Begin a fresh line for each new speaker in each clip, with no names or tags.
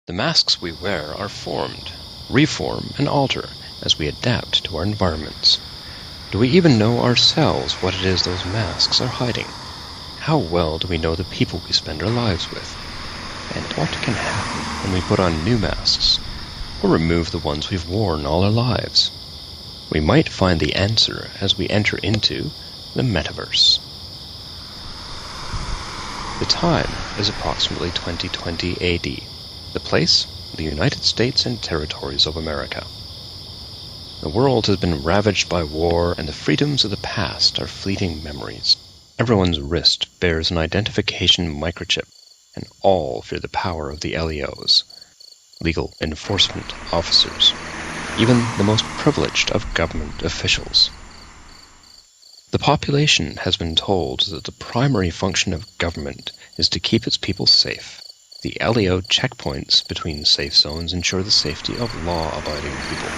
The masks we wear are formed, reform, and alter as we adapt to our environments. Do we even know ourselves what it is those masks are hiding? How well do we know the people we spend our lives with? And what can happen when we put on new masks, or remove the ones we've worn all our lives? We might find the answer as we enter into the metaverse. The time is approximately 2020 AD. The place? The United States and Territories of America. The world has been ravaged by war, and the freedoms of the past are fleeting memories. Everyone's wrist bears an identification microchip, and all fear the power of the LEOs, legal enforcement officers, even the most privileged of government officials. The population has been told that the primary function of government is to keep its people safe. The LEO checkpoints between safe zones ensure the safety of law-abiding people.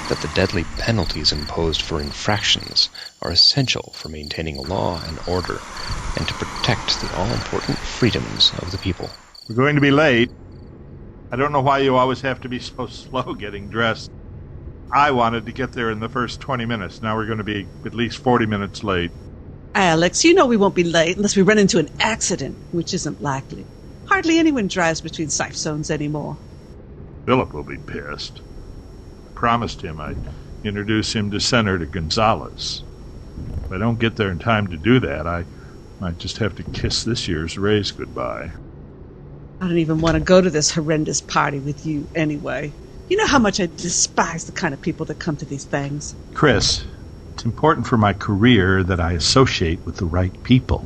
That the deadly penalties imposed for infractions are essential for maintaining law and order and to protect the all-important freedoms of the people.
We're going to be late. I don't know why you always have to be so slow getting dressed. I wanted to get there in the first 20 minutes. Now we're going to be at least 40 minutes late.
Alex, you know we won't be late unless we run into an accident, which isn't likely. Hardly anyone drives between safe zones anymore.
Philip will be pissed. I promised him I'd introduce him to Senator Gonzalez. If I don't get there in time to do that, I might just have to kiss this year's raise goodbye.
I don't even want to go to this horrendous party with you anyway. You know how much I despise the kind of people that come to these things.
Chris, it's important for my career that I associate with the right people.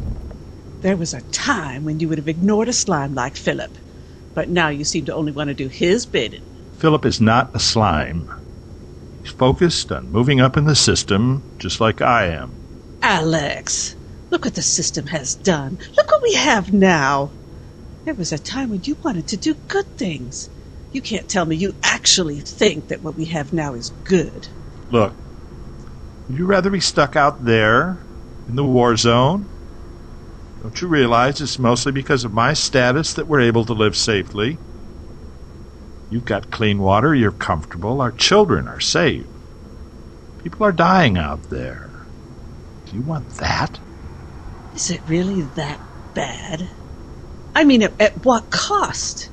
There was a time when you would have ignored a slime like Philip, but now you seem to only want to do his bidding.
Philip is not a slime. He's focused on moving up in the system, just like I am.
Alex, look what the system has done. Look what we have now. There was a time when you wanted to do good things. You can't tell me you actually think that what we have now is good.
Look, would you rather be stuck out there, in the war zone? Don't you realize it's mostly because of my status that we're able to live safely? You've got clean water, you're comfortable, our children are safe. People are dying out there. Do you want that?
Is it really that bad? I mean, at what cost?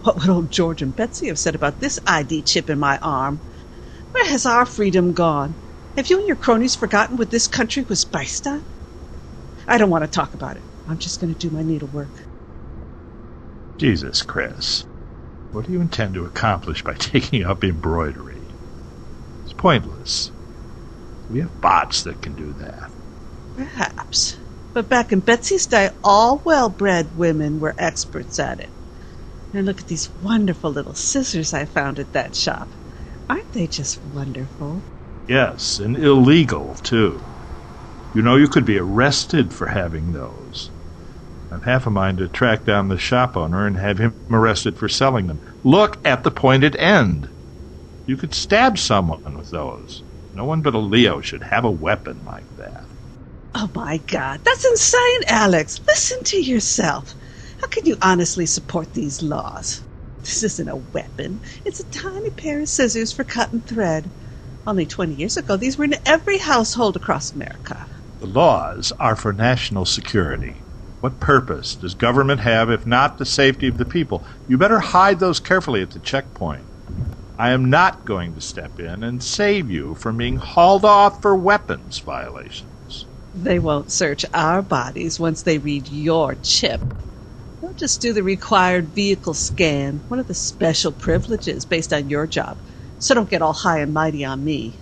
What would old George and Betsy have said about this ID chip in my arm? Where has our freedom gone? Have you and your cronies forgotten what this country was based on? I don't want to talk about it. I'm just going to do my needlework.
Jesus, Chris. What do you intend to accomplish by taking up embroidery? It's pointless. We have bots that can do that.
Perhaps. But back in Betsy's day, all well-bred women were experts at it. And look at these wonderful little scissors I found at that shop. Aren't they just wonderful?
Yes, and illegal, too. You know you could be arrested for having those. I've half a mind to track down the shop owner and have him arrested for selling them. Look at the pointed end. You could stab someone with those. No one but a Leo should have a weapon like that.
Oh, my God. That's insane, Alex. Listen to yourself. How can you honestly support these laws? This isn't a weapon. It's a tiny pair of scissors for cutting thread. Only 20 years ago, these were in every household across America.
The laws are for national security. What purpose does government have if not the safety of the people? You better hide those carefully at the checkpoint. I am not going to step in and save you from being hauled off for weapons violations.
They won't search our bodies once they read your chip. They'll just do the required vehicle scan, one of the special privileges based on your job. So don't get all high and mighty on me.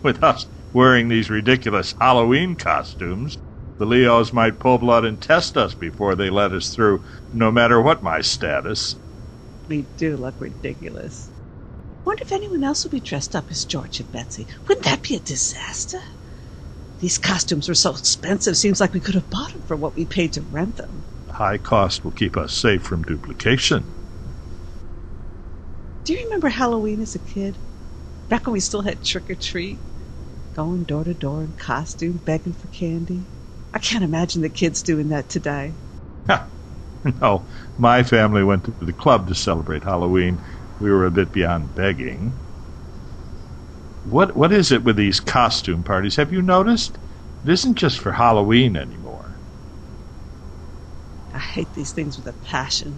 With us wearing these ridiculous Halloween costumes, the Leos might pull blood and test us before they let us through, no matter what my status.
We do look ridiculous. Wonder if anyone else will be dressed up as George and Betsy. Wouldn't that be a disaster? These costumes were so expensive, seems like we could have bought them for what we paid to rent them.
The high cost will keep us safe from duplication.
Do you remember Halloween as a kid? Back when we still had trick-or-treat? Going door to door in costume, begging for candy? I can't imagine the kids doing that today.
No, my family went to the club to celebrate Halloween. We were a bit beyond begging. What is it with these costume parties? Have you noticed? It isn't just for Halloween anymore.
I hate these things with a passion.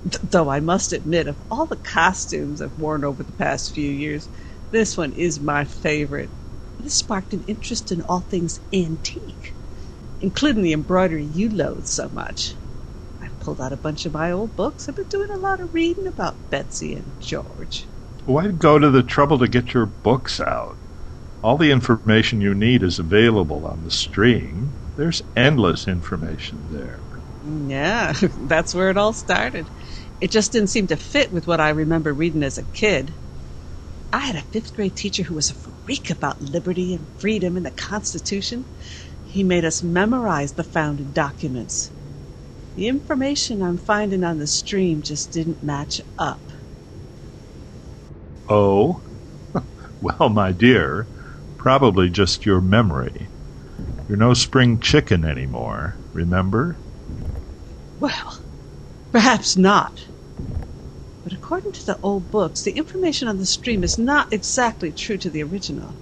Though I must admit, of all the costumes I've worn over the past few years, this one is my favorite. It has sparked an interest in all things antique, including the embroidery you loathe so much. I've pulled out a bunch of my old books. I've been doing a lot of reading about Betsy and George.
Why go to the trouble to get your books out? All the information you need is available on the stream. There's endless information there.
Yeah, that's where it all started. It just didn't seem to fit with what I remember reading as a kid. I had a 5th grade teacher who was a freak about liberty and freedom and the Constitution. He made us memorize the founding documents. The information I'm finding on the stream just didn't match up.
Oh? Well, my dear, probably just your memory. You're no spring chicken anymore, remember?
Well, perhaps not. But according to the old books, the information on the stream is not exactly true to the original.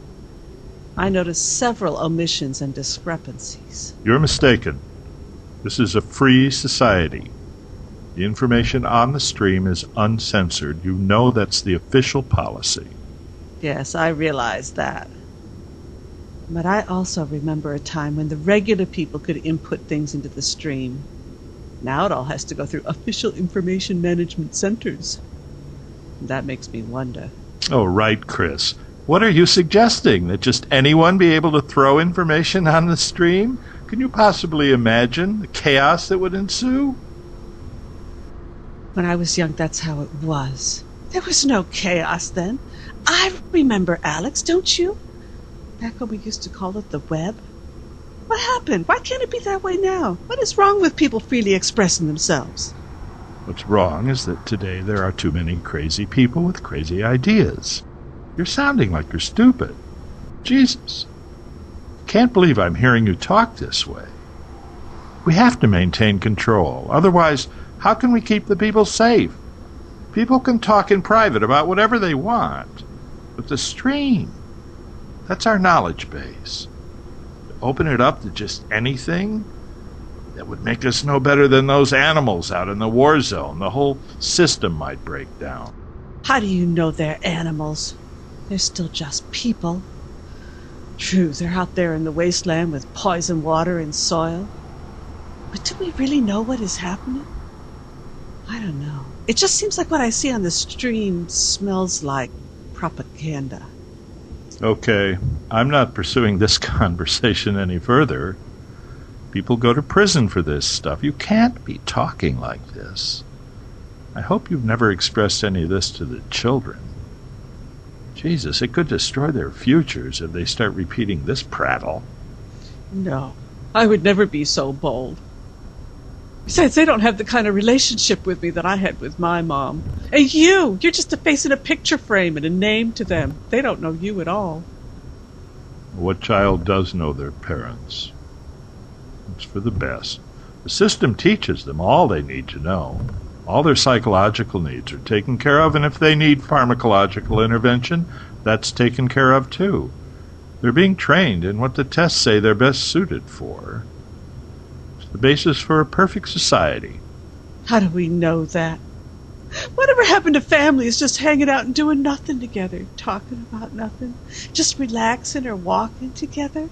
I noticed several omissions and discrepancies.
You're mistaken. This is a free society. The information on the stream is uncensored. You know that's the official policy.
Yes, I realize that. But I also remember a time when the regular people could input things into the stream. Now it all has to go through official information management centers. That makes me wonder.
Oh, right, Chris. What are you suggesting? That just anyone be able to throw information on the stream? Can you possibly imagine the chaos that would ensue?
When I was young, that's how it was. There was no chaos then. I remember, Alex, don't you? Back when we used to call it the web. What happened? Why can't it be that way now? What is wrong with people freely expressing themselves?
What's wrong is that today there are too many crazy people with crazy ideas. You're sounding like you're stupid. Jesus. Can't believe I'm hearing you talk this way. We have to maintain control. Otherwise, how can we keep the people safe? People can talk in private about whatever they want. But the stream, that's our knowledge base. Open it up to just anything, that would make us no better than those animals out in the war zone. The whole system might break down.
How do you know they're animals? They're still just people. True, they're out there in the wasteland with poison water and soil. But do we really know what is happening? I don't know. It just seems like what I see on the stream smells like propaganda.
Okay, I'm not pursuing this conversation any further. People go to prison for this stuff. You can't be talking like this. I hope you've never expressed any of this to the children. Jesus, it could destroy their futures if they start repeating this prattle.
No, I would never be so bold. Besides, they don't have the kind of relationship with me that I had with my mom. And you're just a face in a picture frame and a name to them. They don't know you at all.
What child does know their parents? It's for the best. The system teaches them all they need to know. All their psychological needs are taken care of, and if they need pharmacological intervention, that's taken care of too. They're being trained in what the tests say they're best suited for. It's the basis for a perfect society.
How do we know that? Whatever happened to families just hanging out and doing nothing together, talking about nothing, just relaxing or walking together?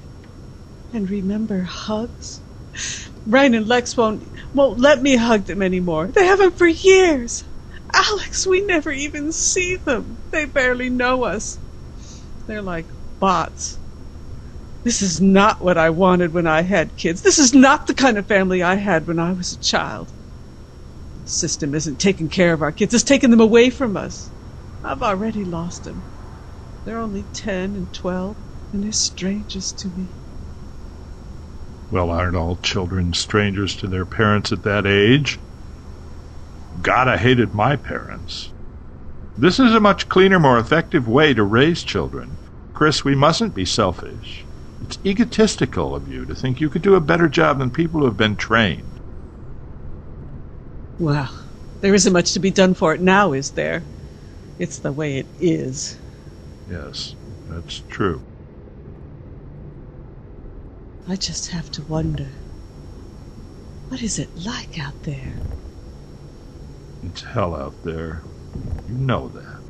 And remember hugs? Ryan and Lex won't let me hug them anymore. They haven't for years. Alex, we never even see them. They barely know us. They're like bots. This is not what I wanted when I had kids. This is not the kind of family I had when I was a child. The system isn't taking care of our kids. It's taking them away from us. I've already lost them. They're only 10 and 12, and they're strangers to me.
Well, aren't all children strangers to their parents at that age? God, I hated my parents. This is a much cleaner, more effective way to raise children. Chris, we mustn't be selfish. It's egotistical of you to think you could do a better job than people who have been trained.
Well, there isn't much to be done for it now, is there? It's the way it is.
Yes, that's true.
I just have to wonder, what is it like out there?
It's hell out there. You know that.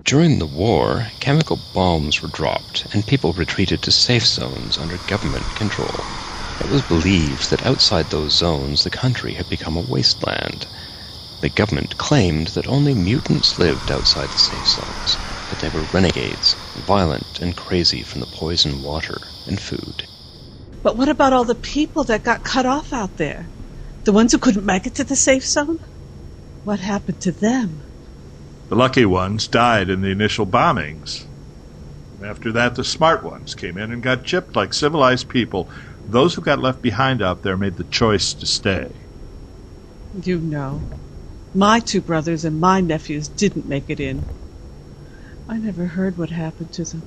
During the war, chemical bombs were dropped, and people retreated to safe zones under government control. It was believed that outside those zones the country had become a wasteland. The government claimed that only mutants lived outside the safe zones, that they were renegades, violent and crazy from the poisoned water and food.
But what about all the people that got cut off out there? The ones who couldn't make it to the safe zone? What happened to them?
The lucky ones died in the initial bombings. After that, the smart ones came in and got chipped like civilized people. Those who got left behind out there made the choice to stay.
You know, my two brothers and my nephews didn't make it in. I never heard what happened to them.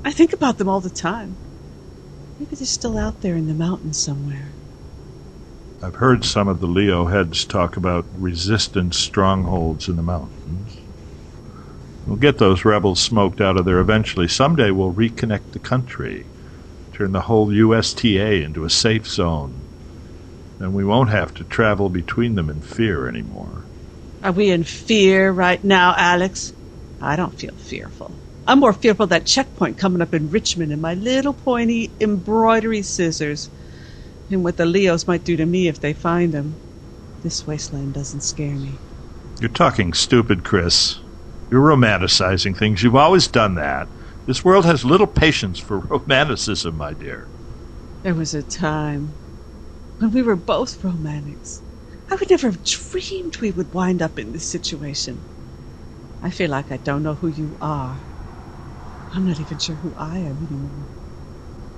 I think about them all the time. Maybe they're still out there in the mountains somewhere.
I've heard some of the Leo heads talk about resistance strongholds in the mountains. We'll get those rebels smoked out of there eventually. Someday we'll reconnect the country, turn the whole USTA into a safe zone. Then we won't have to travel between them in fear anymore.
Are we in fear right now, Alex? I don't feel fearful. I'm more fearful of that checkpoint coming up in Richmond and my little pointy embroidery scissors. And what the Leos might do to me if they find them. This wasteland doesn't scare me.
You're talking stupid, Chris. You're romanticizing things. You've always done that. This world has little patience for romanticism, my dear.
There was a time when we were both romantics. I would never have dreamed we would wind up in this situation. I feel like I don't know who you are. I'm not even sure who I am anymore.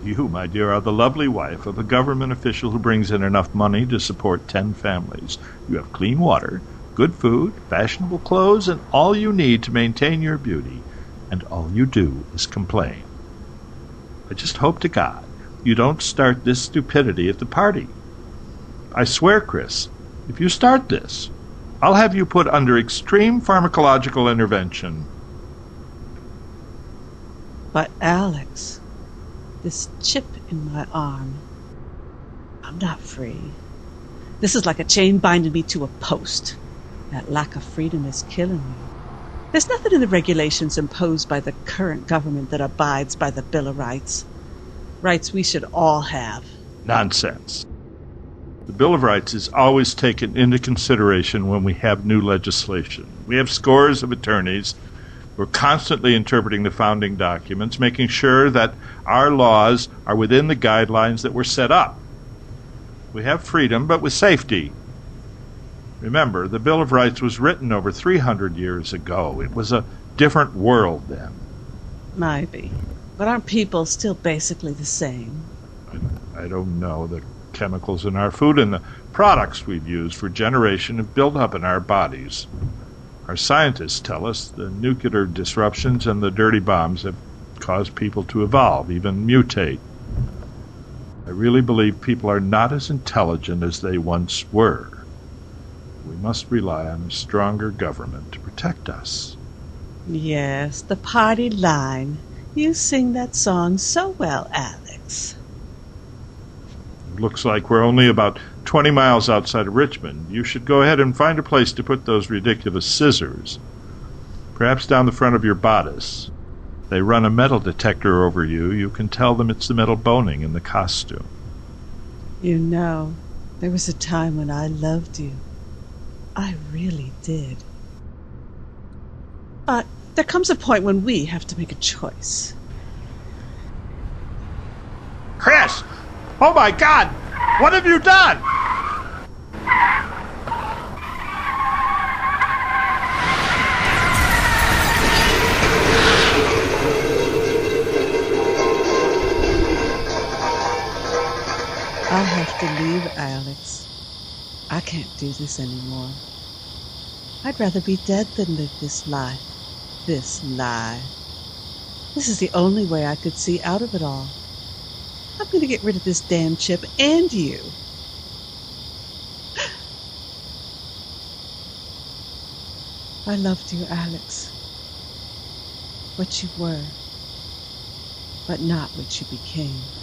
You, my dear, are the lovely wife of a government official who brings in enough money to support 10 families. You have clean water, good food, fashionable clothes, and all you need to maintain your beauty. And all you do is complain. I just hope to God you don't start this stupidity at the party. I swear, Chris, if you start this, I'll have you put under extreme pharmacological intervention.
But Alex, this chip in my arm, I'm not free. This is like a chain binding me to a post. That lack of freedom is killing me. There's nothing in the regulations imposed by the current government that abides by the Bill of Rights. Rights we should all have.
Nonsense. The Bill of Rights is always taken into consideration when we have new legislation. We have scores of attorneys. We're constantly interpreting the founding documents, making sure that our laws are within the guidelines that were set up. We have freedom, but with safety. Remember, the Bill of Rights was written over 300 years ago. It was a different world then.
Maybe. But aren't people still basically the same?
I don't know. The chemicals in our food and the products we've used for generations have built up in our bodies. Our scientists tell us the nuclear disruptions and the dirty bombs have caused people to evolve, even mutate. I really believe people are not as intelligent as they once were. We must rely on a stronger government to protect us.
Yes, the party line. You sing that song so well, Alex.
It looks like we're only about 20 miles outside of Richmond. You should go ahead and find a place to put those ridiculous scissors. Perhaps down the front of your bodice. They run a metal detector over you. You can tell them it's the metal boning in the costume.
You know, there was a time when I loved you. I really did. But there comes a point when we have to make a choice.
Chris! Oh my God! What have you done?
I'll have to leave, Alex. I can't do this anymore. I'd rather be dead than live this life, this lie. This is the only way I could see out of it all. I'm going to get rid of this damn chip and you. I loved you, Alex. What you were, but not what you became.